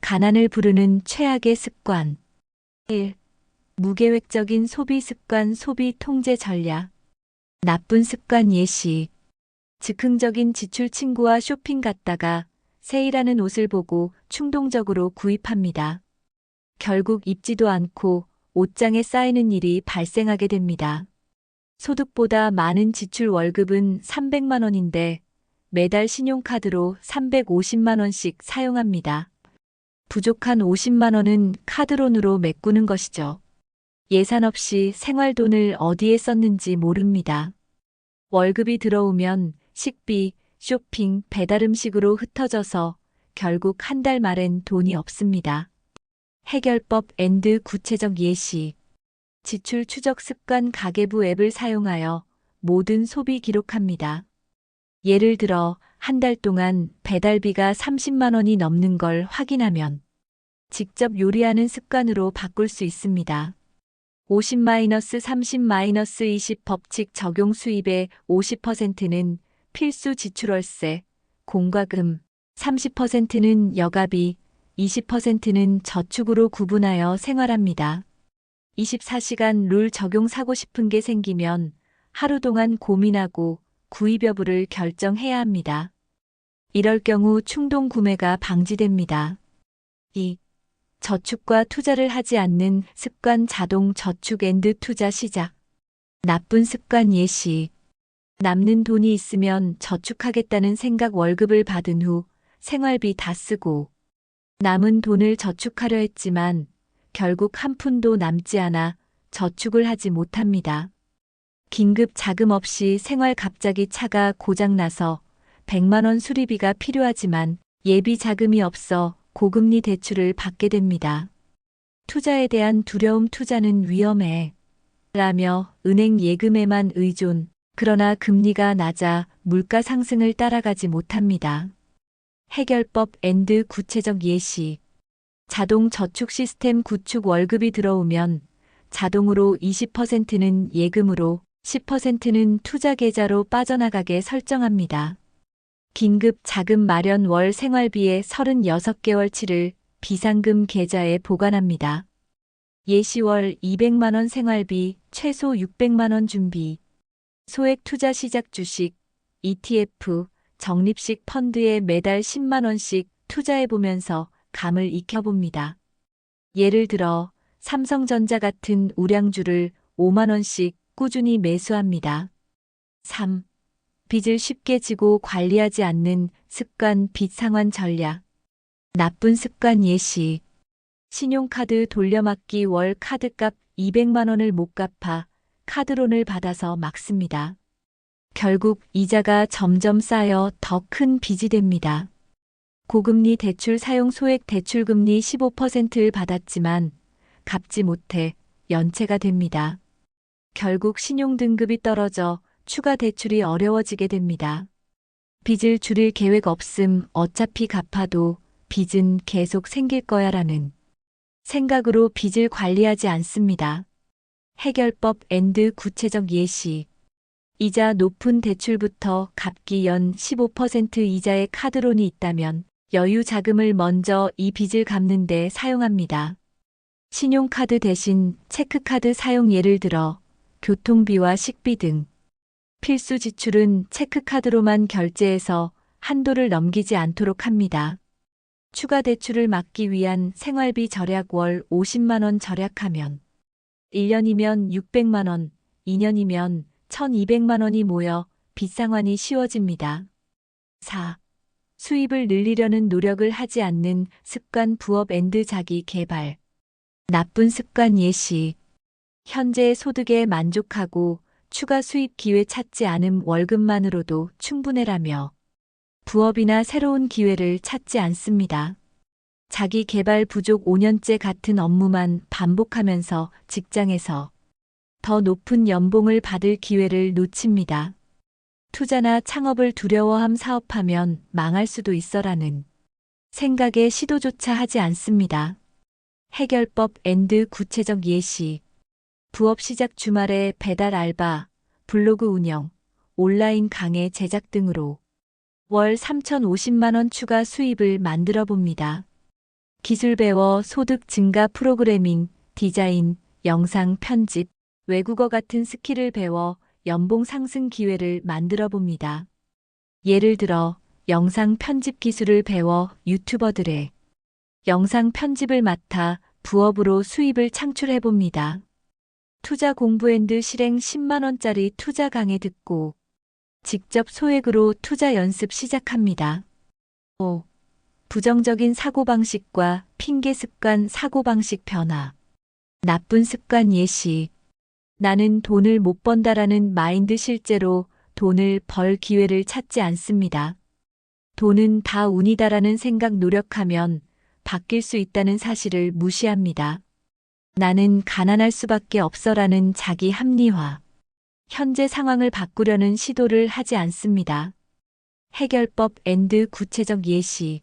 가난을 부르는 최악의 습관. 1. 무계획적인 소비 습관 소비 통제 전략. 나쁜 습관 예시. 즉흥적인 지출 친구와 쇼핑 갔다가 세일하는 옷을 보고 충동적으로 구입합니다. 결국 입지도 않고 옷장에 쌓이는 일이 발생하게 됩니다. 소득보다 많은 지출 월급은 300만 원인데 매달 신용카드로 350만 원씩 사용합니다. 부족한 50만 원은 카드론으로 메꾸는 것이죠. 예산 없이 생활돈을 어디에 썼는지 모릅니다. 월급이 들어오면 식비, 쇼핑, 배달음식으로 흩어져서 결국 한 달 말엔 돈이 없습니다. 해결법 앤드 구체적 예시. 지출 추적 습관 가계부 앱을 사용하여 모든 소비 기록합니다. 예를 들어 한 달 동안 배달비가 30만 원이 넘는 걸 확인하면 직접 요리하는 습관으로 바꿀 수 있습니다. 50-30-20 법칙 적용 수입의 50%는 필수 지출월세, 공과금, 30%는 여가비, 20%는 저축으로 구분하여 생활합니다. 24시간 룰 적용 사고 싶은 게 생기면 하루 동안 고민하고 구입 여부를 결정해야 합니다. 이럴 경우 충동 구매가 방지됩니다. 2. 저축과 투자를 하지 않는 습관 자동 저축 앤드 투자 시작. 나쁜 습관 예시. 남는 돈이 있으면 저축하겠다는 생각 월급을 받은 후 생활비 다 쓰고 남은 돈을 저축하려 했지만 결국 한 푼도 남지 않아 저축을 하지 못합니다. 긴급 자금 없이 생활 갑자기 차가 고장나서 100만 원 수리비가 필요하지만 예비 자금이 없어 고금리 대출을 받게 됩니다. 투자에 대한 두려움 투자는 위험해 라며 은행 예금에만 의존, 그러나 금리가 낮아 물가 상승을 따라가지 못합니다. 해결법 앤드 구체적 예시. 자동 저축 시스템 구축 월급이 들어오면 자동으로 20%는 예금으로 10%는 투자 계좌로 빠져나가게 설정합니다. 긴급 자금 마련 월 생활비의 36개월치를 비상금 계좌에 보관합니다. 예시 월 200만 원 생활비, 최소 600만 원 준비. 소액 투자 시작 주식, ETF, 적립식 펀드에 매달 10만 원씩 투자해보면서 감을 익혀봅니다. 예를 들어 삼성전자 같은 우량주를 5만 원씩 꾸준히 매수합니다. 3. 빚을 쉽게 지고 관리하지 않는 습관 빚 상환 전략. 나쁜 습관 예시. 신용카드 돌려막기 월 카드값 200만 원을 못 갚아 카드론을 받아서 막습니다. 결국 이자가 점점 쌓여 더 큰 빚이 됩니다. 고금리 대출 사용 소액 대출금리 15%를 받았지만 갚지 못해 연체가 됩니다. 결국 신용등급이 떨어져 추가 대출이 어려워지게 됩니다. 빚을 줄일 계획 없음 어차피 갚아도 빚은 계속 생길 거야 라는 생각으로 빚을 관리하지 않습니다. 해결법 앤드 구체적 예시. 이자 높은 대출부터 갚기 연 15% 이자의 카드론이 있다면 여유 자금을 먼저 이 빚을 갚는 데 사용합니다. 신용카드 대신 체크카드 사용 예를 들어 교통비와 식비 등 필수 지출은 체크카드로만 결제해서 한도를 넘기지 않도록 합니다. 추가 대출을 막기 위한 생활비 절약 월 50만 원 절약하면 1년이면 600만 원, 2년이면 1200만 원이 모여 빚 상환이 쉬워집니다. 4. 수입을 늘리려는 노력을 하지 않는 습관 부업 앤드 자기 개발. 나쁜 습관 예시. 현재의 소득에 만족하고 추가 수입 기회 찾지 않음 월급만으로도 충분해라며 부업이나 새로운 기회를 찾지 않습니다. 자기 개발 부족 5년째 같은 업무만 반복하면서 직장에서 더 높은 연봉을 받을 기회를 놓칩니다. 투자나 창업을 두려워함 사업하면 망할 수도 있어라는 생각에 시도조차 하지 않습니다. 해결법 앤드 구체적 예시. 부업 시작 주말에 배달 알바, 블로그 운영, 온라인 강의 제작 등으로 월 3,050만 원 추가 수입을 만들어 봅니다. 기술 배워 소득 증가 프로그래밍, 디자인, 영상 편집, 외국어 같은 스킬을 배워 연봉 상승 기회를 만들어 봅니다. 예를 들어 영상 편집 기술을 배워 유튜버들의 영상 편집을 맡아 부업으로 수입을 창출해 봅니다. 투자 공부앤드 실행 10만 원짜리 투자 강의 듣고 직접 소액으로 투자 연습 시작합니다. 5. 부정적인 사고방식과 핑계 습관 사고방식 변화. 나쁜 습관 예시. 나는 돈을 못 번다라는 마인드 실제로 돈을 벌 기회를 찾지 않습니다. 돈은 다 운이다라는 생각 노력하면 바뀔 수 있다는 사실을 무시합니다. 나는 가난할 수밖에 없어라는 자기 합리화. 현재 상황을 바꾸려는 시도를 하지 않습니다. 해결법 앤드 구체적 예시.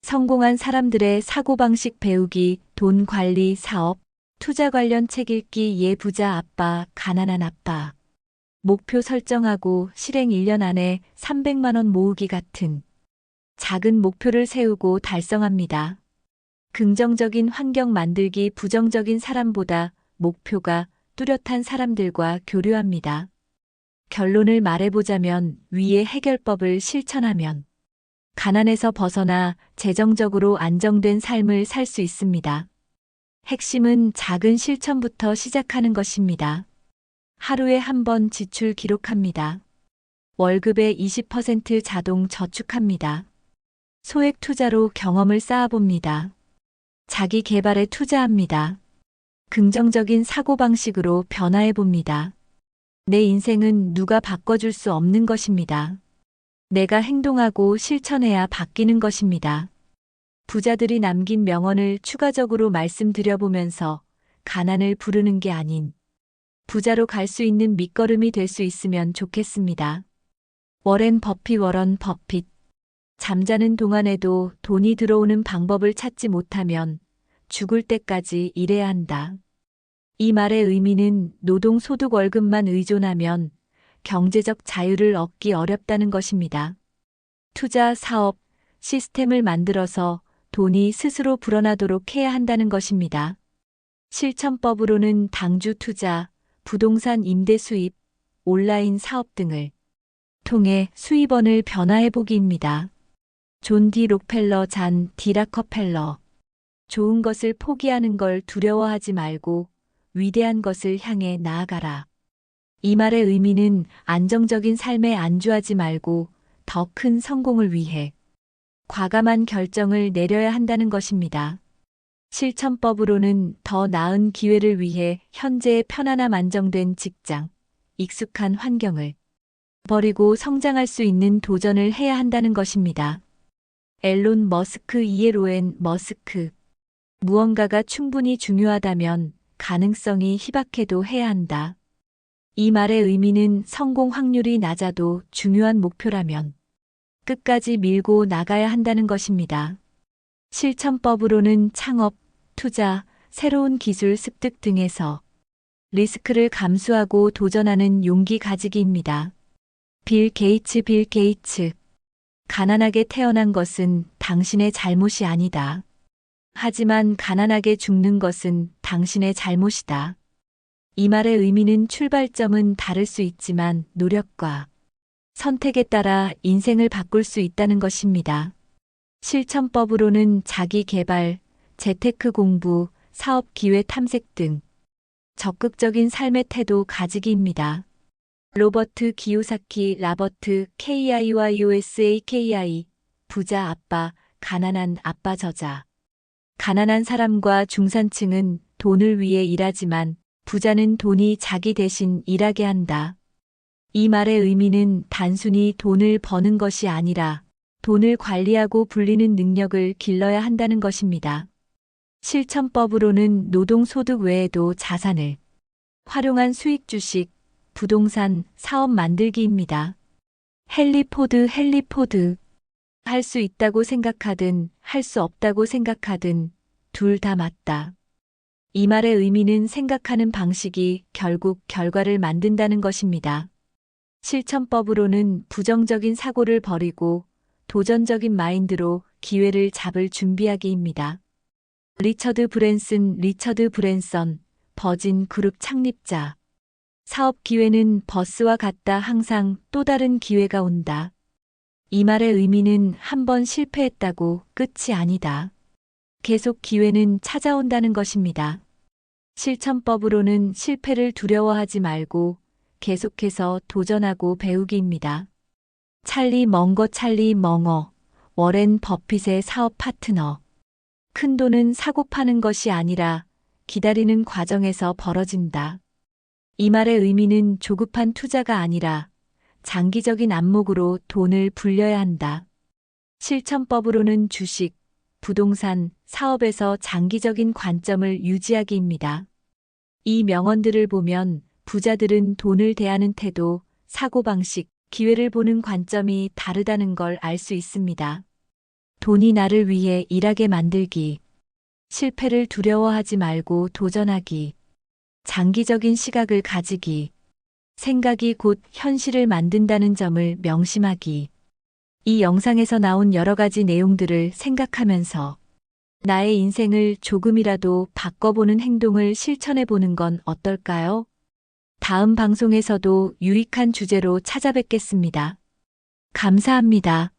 성공한 사람들의 사고방식 배우기, 돈 관리, 사업, 투자 관련 책 읽기, 예 부자 아빠, 가난한 아빠. 목표 설정하고 실행 1년 안에 300만 원 모으기 같은 작은 목표를 세우고 달성합니다. 긍정적인 환경 만들기, 부정적인 사람보다 목표가 뚜렷한 사람들과 교류합니다. 결론을 말해보자면 위의 해결법을 실천하면 가난에서 벗어나 재정적으로 안정된 삶을 살 수 있습니다. 핵심은 작은 실천부터 시작하는 것입니다. 하루에 한 번 지출 기록합니다. 월급의 20% 자동 저축합니다. 소액 투자로 경험을 쌓아봅니다. 자기 개발에 투자합니다. 긍정적인 사고방식으로 변화해봅니다. 내 인생은 누가 바꿔줄 수 없는 것입니다. 내가 행동하고 실천해야 바뀌는 것입니다. 부자들이 남긴 명언을 추가적으로 말씀드려보면서 가난을 부르는 게 아닌 부자로 갈 수 있는 밑거름이 될 수 있으면 좋겠습니다. 워런 버핏. 잠자는 동안에도 돈이 들어오는 방법을 찾지 못하면 죽을 때까지 일해야 한다. 이 말의 의미는 노동소득 월급만 의존하면 경제적 자유를 얻기 어렵다는 것입니다. 투자, 사업, 시스템을 만들어서 돈이 스스로 불어나도록 해야 한다는 것입니다. 실천법으로는 당주 투자, 부동산 임대 수입, 온라인 사업 등을 통해 수입원을 변화해보기입니다. 존 디 록펠러 잔 디 락커펠러. 좋은 것을 포기하는 걸 두려워하지 말고 위대한 것을 향해 나아가라. 이 말의 의미는 안정적인 삶에 안주하지 말고 더 큰 성공을 위해 과감한 결정을 내려야 한다는 것입니다. 실천법으로는 더 나은 기회를 위해 현재의 편안함 안정된 직장, 익숙한 환경을 버리고 성장할 수 있는 도전을 해야 한다는 것입니다. 앨론 머스크 이에로엔 머스크. 무언가가 충분히 중요하다면 가능성이 희박해도 해야 한다. 이 말의 의미는 성공 확률이 낮아도 중요한 목표라면 끝까지 밀고 나가야 한다는 것입니다. 실천법으로는 창업, 투자, 새로운 기술 습득 등에서 리스크를 감수하고 도전하는 용기 가지기입니다. 빌 게이츠. 가난하게 태어난 것은 당신의 잘못이 아니다. 하지만 가난하게 죽는 것은 당신의 잘못이다. 이 말의 의미는 출발점은 다를 수 있지만 노력과 선택에 따라 인생을 바꿀 수 있다는 것입니다. 실천법으로는 자기 개발, 재테크 공부, 사업 기회 탐색 등 적극적인 삶의 태도 가지기입니다. 로버트 기요사키 라버트 KIYOSAKI 부자 아빠, 가난한 아빠 저자. 가난한 사람과 중산층은 돈을 위해 일하지만 부자는 돈이 자기 대신 일하게 한다. 이 말의 의미는 단순히 돈을 버는 것이 아니라 돈을 관리하고 불리는 능력을 길러야 한다는 것입니다. 실천법으로는 노동소득 외에도 자산을 활용한 수익 주식, 부동산, 사업 만들기입니다. 헨리 포드. 할 수 있다고 생각하든 할 수 없다고 생각하든 둘 다 맞다. 이 말의 의미는 생각하는 방식이 결국 결과를 만든다는 것입니다. 실천법으로는 부정적인 사고를 버리고 도전적인 마인드로 기회를 잡을 준비하기입니다. 리처드 브랜선, 버진 그룹 창립자. 사업 기회는 버스와 같다. 항상 또 다른 기회가 온다. 이 말의 의미는 한 번 실패했다고 끝이 아니다. 계속 기회는 찾아온다는 것입니다. 실천법으로는 실패를 두려워하지 말고 계속해서 도전하고 배우기입니다. 찰리 멍어, 워렌 버핏의 사업 파트너. 큰 돈은 사고 파는 것이 아니라 기다리는 과정에서 벌어진다. 이 말의 의미는 조급한 투자가 아니라 장기적인 안목으로 돈을 불려야 한다. 실천법으로는 주식, 부동산, 사업에서 장기적인 관점을 유지하기입니다. 이 명언들을 보면 부자들은 돈을 대하는 태도, 사고방식, 기회를 보는 관점이 다르다는 걸 알 수 있습니다. 돈이 나를 위해 일하게 만들기. 실패를 두려워하지 말고 도전하기. 장기적인 시각을 가지기. 생각이 곧 현실을 만든다는 점을 명심하기. 이 영상에서 나온 여러 가지 내용들을 생각하면서 나의 인생을 조금이라도 바꿔보는 행동을 실천해 보는 건 어떨까요? 다음 방송에서도 유익한 주제로 찾아뵙겠습니다. 감사합니다.